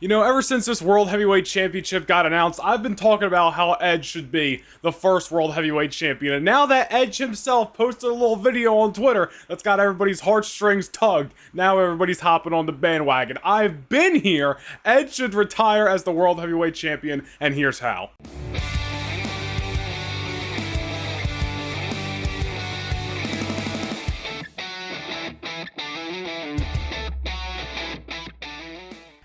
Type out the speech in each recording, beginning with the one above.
You know, ever since this World Heavyweight Championship got announced, I've been talking about how Edge should be the first World Heavyweight Champion. And now that Edge himself posted a little video on Twitter that's got everybody's heartstrings tugged, now everybody's hopping on the bandwagon. I've been here. Edge should retire as the World Heavyweight Champion, and here's how.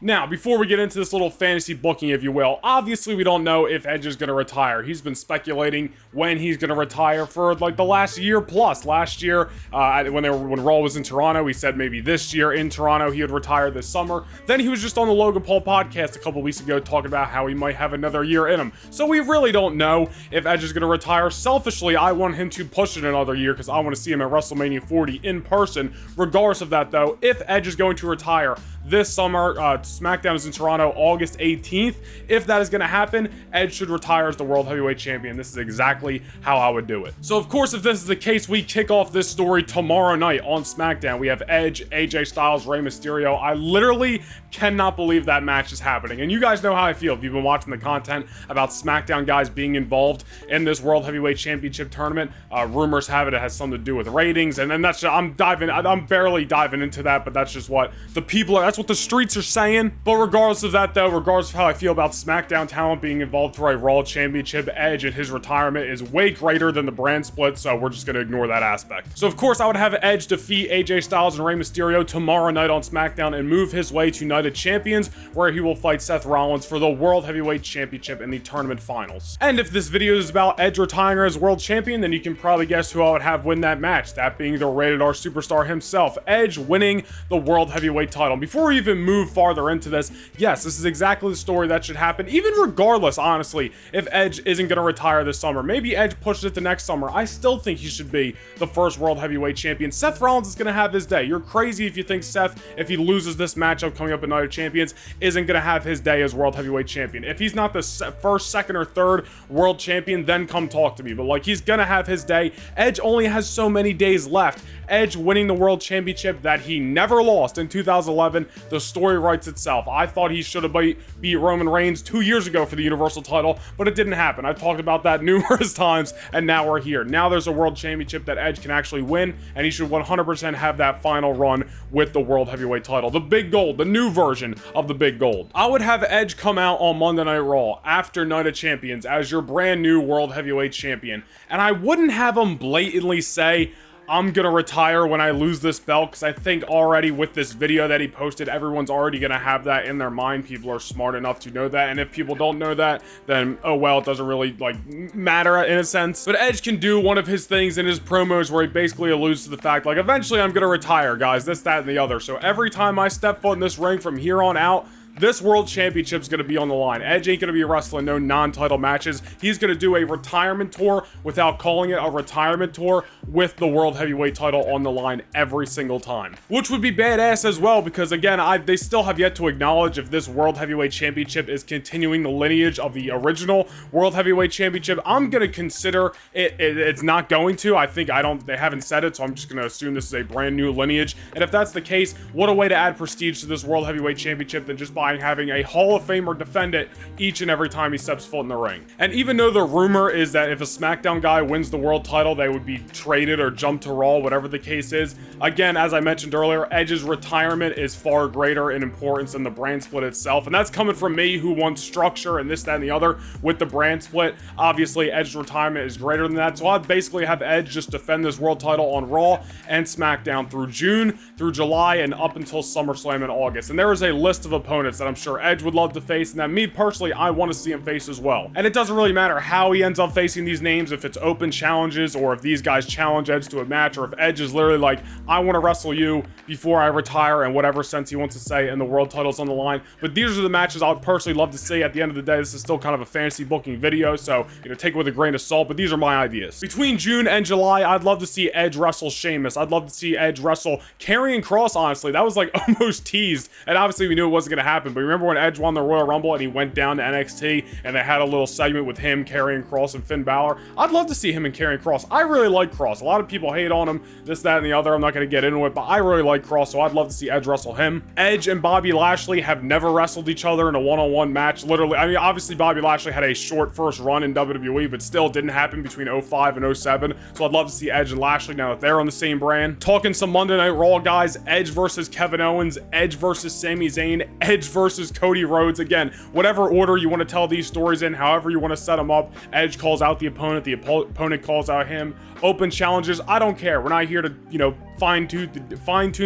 Now, before we get into this little fantasy booking, if you will, obviously we don't know if Edge is going to retire. He's been speculating when he's going to retire for like the last year plus. Last year, when Raw was in Toronto, he said maybe this year in Toronto he would retire this summer. Then he was just on the Logan Paul podcast a couple weeks ago talking about how he might have another year in him. So we really don't know if Edge is going to retire. Selfishly, I want him to push it another year because I want to see him at WrestleMania 40 in person. Regardless of that, though, if Edge is going to retire this summer, Smackdown is in Toronto August 18th. If that is going to happen, Edge should retire as the World Heavyweight Champion. This is exactly how I would do it. So, of course, if this is the case, we kick off this story tomorrow night on Smackdown. We have Edge, AJ Styles, Rey Mysterio. I literally cannot believe that match is happening. And you guys know how I feel if you've been watching the content about Smackdown guys being involved in this World Heavyweight Championship tournament. Rumors have it has something to do with ratings. And then that's just, I'm barely diving into that, but that's just what the people are. That's what the streets are saying. But regardless of that, though, regardless of how I feel about SmackDown talent being involved for a Raw Championship, Edge and his retirement is way greater than the brand split, so we're just going to ignore that aspect. So, of course, I would have Edge defeat AJ Styles and Rey Mysterio tomorrow night on SmackDown and move his way to Night of Champions, where he will fight Seth Rollins for the World Heavyweight Championship in the tournament finals. And if this video is about Edge retiring as World Champion, then you can probably guess who I would have win that match, that being the Rated R superstar himself, Edge winning the World Heavyweight title. Before we even move farther into this, yes, this is exactly the story that should happen, even regardless, honestly, if Edge isn't going to retire this summer. Maybe Edge pushes it to next summer. I still think he should be the first World Heavyweight Champion. Seth Rollins is going to have his day. You're crazy if you think Seth, if he loses this matchup coming up at Night of Champions, isn't going to have his day as World Heavyweight Champion. If he's not the first, second, or third World Champion, then come talk to me. But, like, he's going to have his day. Edge only has so many days left. Edge winning the World Championship that he never lost in 2011, the story writes itself. I thought he should have beat Roman Reigns 2 years ago for the Universal title, but it didn't happen. I've talked about that numerous times, and now we're here. Now there's a World Championship that Edge can actually win, and he should 100% have that final run with the World Heavyweight title. The Big Gold, the new version of the Big Gold. I would have Edge come out on Monday Night Raw after Night of Champions as your brand new World Heavyweight Champion, and I wouldn't have him blatantly say, I'm gonna retire when I lose this belt, because I think already with this video that he posted, everyone's already gonna have that in their mind. People are smart enough to know that, and if people don't know that, then oh well, it doesn't really like matter in a sense. But Edge can do one of his things in his promos where he basically alludes to the fact like, eventually I'm gonna retire, guys, this, that, and the other. So every time I step foot in this ring from here on out, this World Championship is going to be on the line. Edge ain't going to be wrestling no non-title matches. He's going to do a retirement tour without calling it a retirement tour, with the World Heavyweight title on the line every single time. Which would be badass as well, because again, they still have yet to acknowledge if this World Heavyweight Championship is continuing the lineage of the original World Heavyweight Championship. I'm going to consider it's not going to. They haven't said it, so I'm just going to assume this is a brand new lineage. And if that's the case, what a way to add prestige to this World Heavyweight Championship than just by having a Hall of Famer defend it each and every time he steps foot in the ring. And even though the rumor is that if a SmackDown guy wins the world title, they would be traded or jumped to Raw, whatever the case is, again, as I mentioned earlier, Edge's retirement is far greater in importance than the brand split itself, and that's coming from me, who wants structure and this, that, and the other with the brand split. Obviously, Edge's retirement is greater than that, so I'd basically have Edge just defend this world title on Raw and SmackDown through June, through July, and up until SummerSlam in August. And there is a list of opponents that I'm sure Edge would love to face, and that me personally, I want to see him face as well. And it doesn't really matter how he ends up facing these names, if it's open challenges or if these guys challenge Edge to a match, or if Edge is literally like, I want to wrestle you before I retire, in whatever sense he wants to say, and the world title's on the line. But these are the matches I would personally love to see. At the end of the day, this is still kind of a fantasy booking video, so take it with a grain of salt, but these are my ideas. Between June and July, I'd love to see Edge wrestle Sheamus. I'd love to see Edge wrestle Karrion Kross, honestly. That was like almost teased, and obviously we knew it wasn't going to happen happen, but remember when Edge won the Royal Rumble and he went down to NXT and they had a little segment with him, Karrion Kross, and Finn Balor? I'd love to see him and Karrion Kross. I really like Kross. A lot of people hate on him, this, that, and the other. I'm not going to get into it, but I really like Kross, so I'd love to see Edge wrestle him. Edge and Bobby Lashley have never wrestled each other in a one-on-one match. Literally, I mean, obviously Bobby Lashley had a short first run in WWE, but still didn't happen between 05 and 07, so I'd love to see Edge and Lashley now that they're on the same brand. Talking some Monday Night Raw, guys. Edge versus Kevin Owens, Edge versus Sami Zayn, Edge versus Cody Rhodes. Again, whatever order you want to tell these stories in, however you want to set them up. Edge calls out the opponent calls out him. Open challenges, I don't care. We're not here to, you know, fine-tune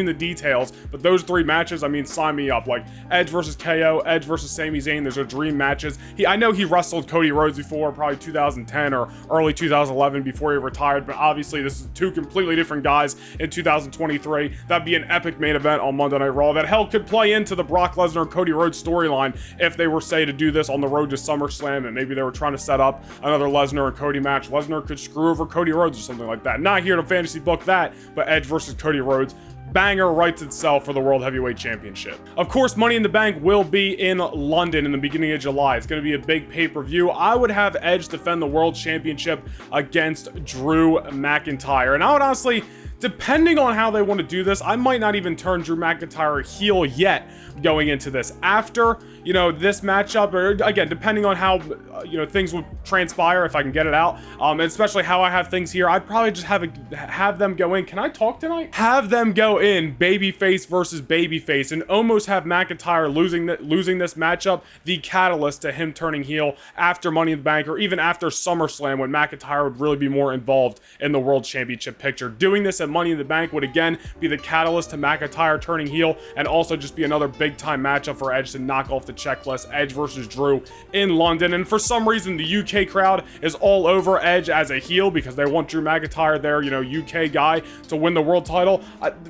the details, but those three matches, I mean, sign me up. Like Edge versus KO, Edge versus Sami Zayn, those are dream matches. I know he wrestled Cody Rhodes before, probably 2010 or early 2011 before he retired, but obviously this is two completely different guys in 2023. That'd be an epic main event on Monday Night Raw that hell could play into the Brock Lesnar Cody Rhodes storyline if they were, say, to do this on the road to SummerSlam, and maybe they were trying to set up another Lesnar and Cody match. Lesnar could screw over Cody Rhodes or something like that. Not here to fantasy book that, but Edge versus Cody Rhodes, banger writes itself for the World Heavyweight Championship. Of course, Money in the Bank will be in London in the beginning of July. It's going to be a big pay-per-view. I would have Edge defend the World Championship against Drew McIntyre. And I would honestly, depending on how they want to do this, I might not even turn Drew McIntyre heel yet going into this. After, you know, this matchup, or again, depending on how, you know, things would transpire, if I can get it out, and especially how I have things here, I'd probably just have them go in. Can I talk tonight? Have them go in babyface versus babyface and almost have McIntyre losing this matchup the catalyst to him turning heel after Money in the Bank, or even after SummerSlam, when McIntyre would really be more involved in the World Championship picture. Doing this at Money in the Bank would again be the catalyst to McIntyre turning heel, and also just be another big time matchup for Edge to knock off the checklist. Edge versus Drew in London. And for some reason the UK crowd is all over Edge as a heel because they want Drew McIntyre, their, you know, UK guy, to win the world title.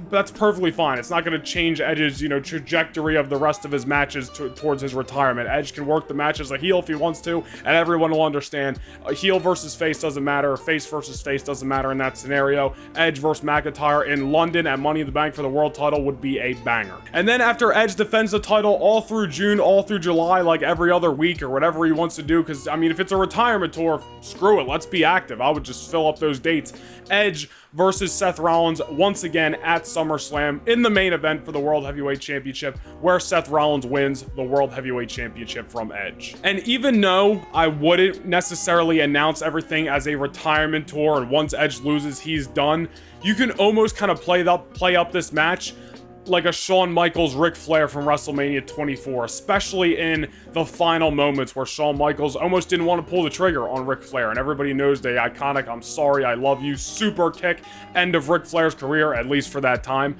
That's perfectly fine. It's not going to change Edge's, you know, trajectory of the rest of his matches towards his retirement. Edge can work the match as a heel if he wants to, and everyone will understand. A heel versus face doesn't matter. Face versus face doesn't matter in that scenario. Edge versus McIntyre in London at Money in the Bank for the world title would be a banger. And then after Edge defends the title all through June, all through July, like every other week or whatever he wants to do, because I mean, if it's a retirement tour, screw it, let's be active. I would just fill up those dates. Edge versus Seth Rollins once again at SummerSlam in the main event for the World Heavyweight Championship, where Seth Rollins wins the World Heavyweight Championship from Edge. And even though I wouldn't necessarily announce everything as a retirement tour and once Edge loses he's done, you can almost kind of play up this match like a Shawn Michaels Ric Flair from WrestleMania 24, especially in the final moments where Shawn Michaels almost didn't want to pull the trigger on Ric Flair, and everybody knows the iconic "I'm sorry, I love you" super kick end of Ric Flair's career, at least for that time.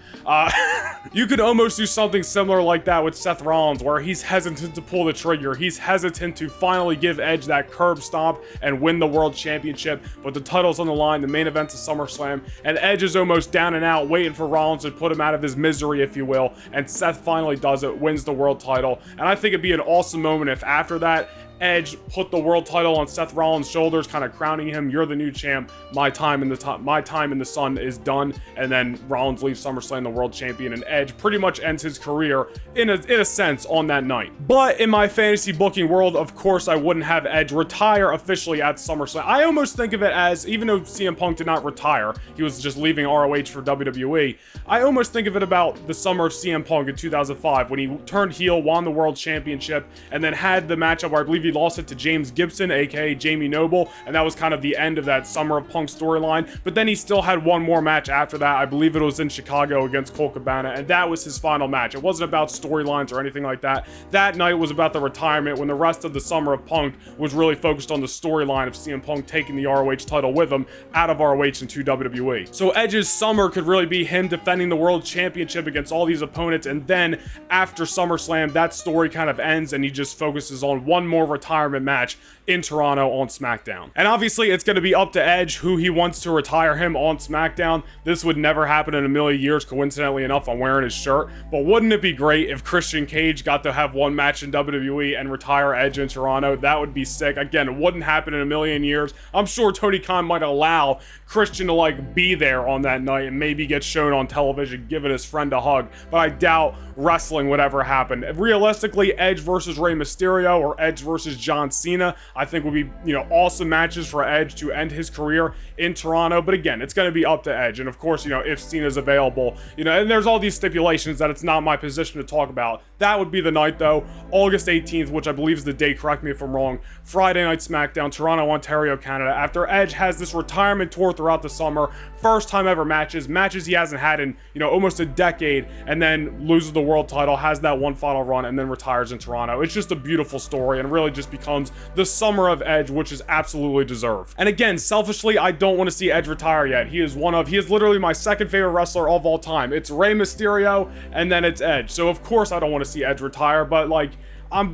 You could almost do something similar like that with Seth Rollins, where he's hesitant to pull the trigger. He's hesitant to finally give Edge that curb stomp and win the World Championship, but the title's on the line, the main event's a SummerSlam, and Edge is almost down and out, waiting for Rollins to put him out of his misery, if you will, and Seth finally does it, wins the world title. And I think it'd be an awesome moment if after that Edge put the world title on Seth Rollins' shoulders, kind of crowning him, "You're the new champ. My time in the sun is done." And then Rollins leaves SummerSlam the world champion, and Edge pretty much ends his career in a sense on that night. But in my fantasy booking world, of course, I wouldn't have Edge retire officially at SummerSlam. I almost think of it as, even though CM Punk did not retire, he was just leaving ROH for WWE. I almost think of it about the summer of CM Punk in 2005 when he turned heel, won the world championship, and then had the matchup where I believe he lost it to James Gibson, aka Jamie Noble, and that was kind of the end of that Summer of Punk storyline. But then he still had one more match after that. I believe it was in Chicago against Colt Cabana, and that was his final match. It wasn't about storylines or anything like that. That night was about the retirement, when the rest of the Summer of Punk was really focused on the storyline of CM Punk taking the ROH title with him out of ROH into WWE. So Edge's summer could really be him defending the world championship against all these opponents, and then after SummerSlam, that story kind of ends and he just focuses on one more retirement match in Toronto on SmackDown. And obviously, it's going to be up to Edge who he wants to retire him on SmackDown. This would never happen in a million years, coincidentally enough, I'm wearing his shirt. But wouldn't it be great if Christian Cage got to have one match in WWE and retire Edge in Toronto? That would be sick. Again, it wouldn't happen in a million years. I'm sure Tony Khan might allow Christian to like be there on that night and maybe get shown on television giving his friend a hug, but I doubt wrestling would ever happen. Realistically, Edge versus Rey Mysterio or Edge versus John Cena, I think would be, awesome matches for Edge to end his career in Toronto. But again, it's going to be up to Edge. And of course, if Cena's available, and there's all these stipulations that it's not my position to talk about. That would be the night though, August 18th, which I believe is the date, correct me if I'm wrong, Friday Night SmackDown, Toronto, Ontario, Canada, after Edge has this retirement tour throughout the summer, first time ever matches he hasn't had in, almost a decade, and then loses the world title, has that one final run, and then retires in Toronto. It's just a beautiful story, and really just becomes the summer of Edge, which is absolutely deserved. And again, selfishly, I don't want to see Edge retire yet. He is literally my second favorite wrestler of all time. It's Rey Mysterio, and then it's Edge. So of course I don't want to see Edge retire, but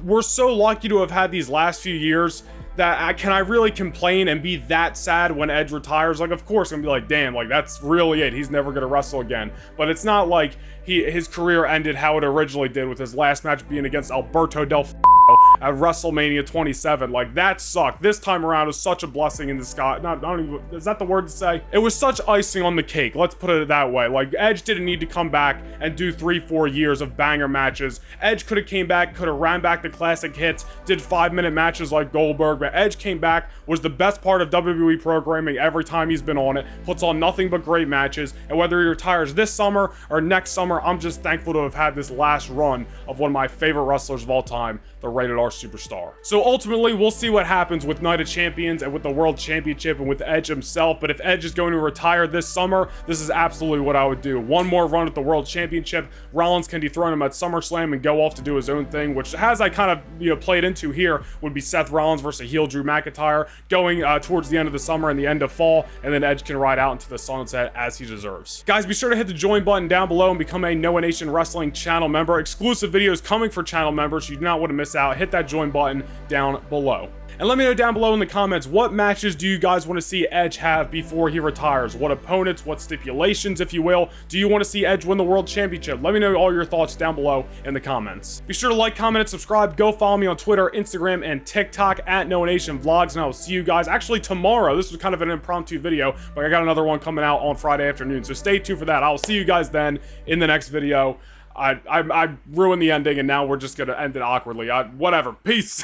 we're so lucky to have had these last few years that can I really complain and be that sad when Edge retires? Of course I'm gonna be like, damn, that's really it. He's never gonna wrestle again. But it's not like his career ended how it originally did, with his last match being against Alberto Del at WrestleMania 27. That sucked. This time around was such a blessing in disguise. Is that the word to say? It was such icing on the cake, let's put it that way. Edge didn't need to come back and do 3-4 years of banger matches. Edge could have came back, could have ran back the classic hits, did 5-minute matches like Goldberg, but Edge came back, was the best part of WWE programming every time he's been on it, puts on nothing but great matches, and whether he retires this summer or next summer, I'm just thankful to have had this last run of one of my favorite wrestlers of all time, the Rated R Superstar. So ultimately, we'll see what happens with Night of Champions and with the World Championship and with Edge himself, but if Edge is going to retire this summer, this is absolutely what I would do. One more run at the World Championship, Rollins can dethrone him at SummerSlam and go off to do his own thing, which, as I kind of, played into here, would be Seth Rollins versus heel Drew McIntyre, going towards the end of the summer and the end of fall, and then Edge can ride out into the sunset as he deserves. Guys, be sure to hit the join button down below and become a Noah Nation Wrestling channel member. Exclusive videos coming for channel members, so you do not want to miss out. Hit that join button down below. And let me know down below in the comments, what matches do you guys want to see Edge have before he retires? What opponents, what stipulations, if you will, do you want to see Edge win the World Championship? Let me know all your thoughts down below in the comments. Be sure to like, comment, and subscribe. Go follow me on Twitter, Instagram, and TikTok at Noah Nation Vlogs, and I will see you guys actually tomorrow. This was kind of an impromptu video, but I got another one coming out on Friday afternoon, so stay tuned for that. I will see you guys then in the next video. I ruined the ending, and now we're just gonna end it awkwardly. Whatever. Peace.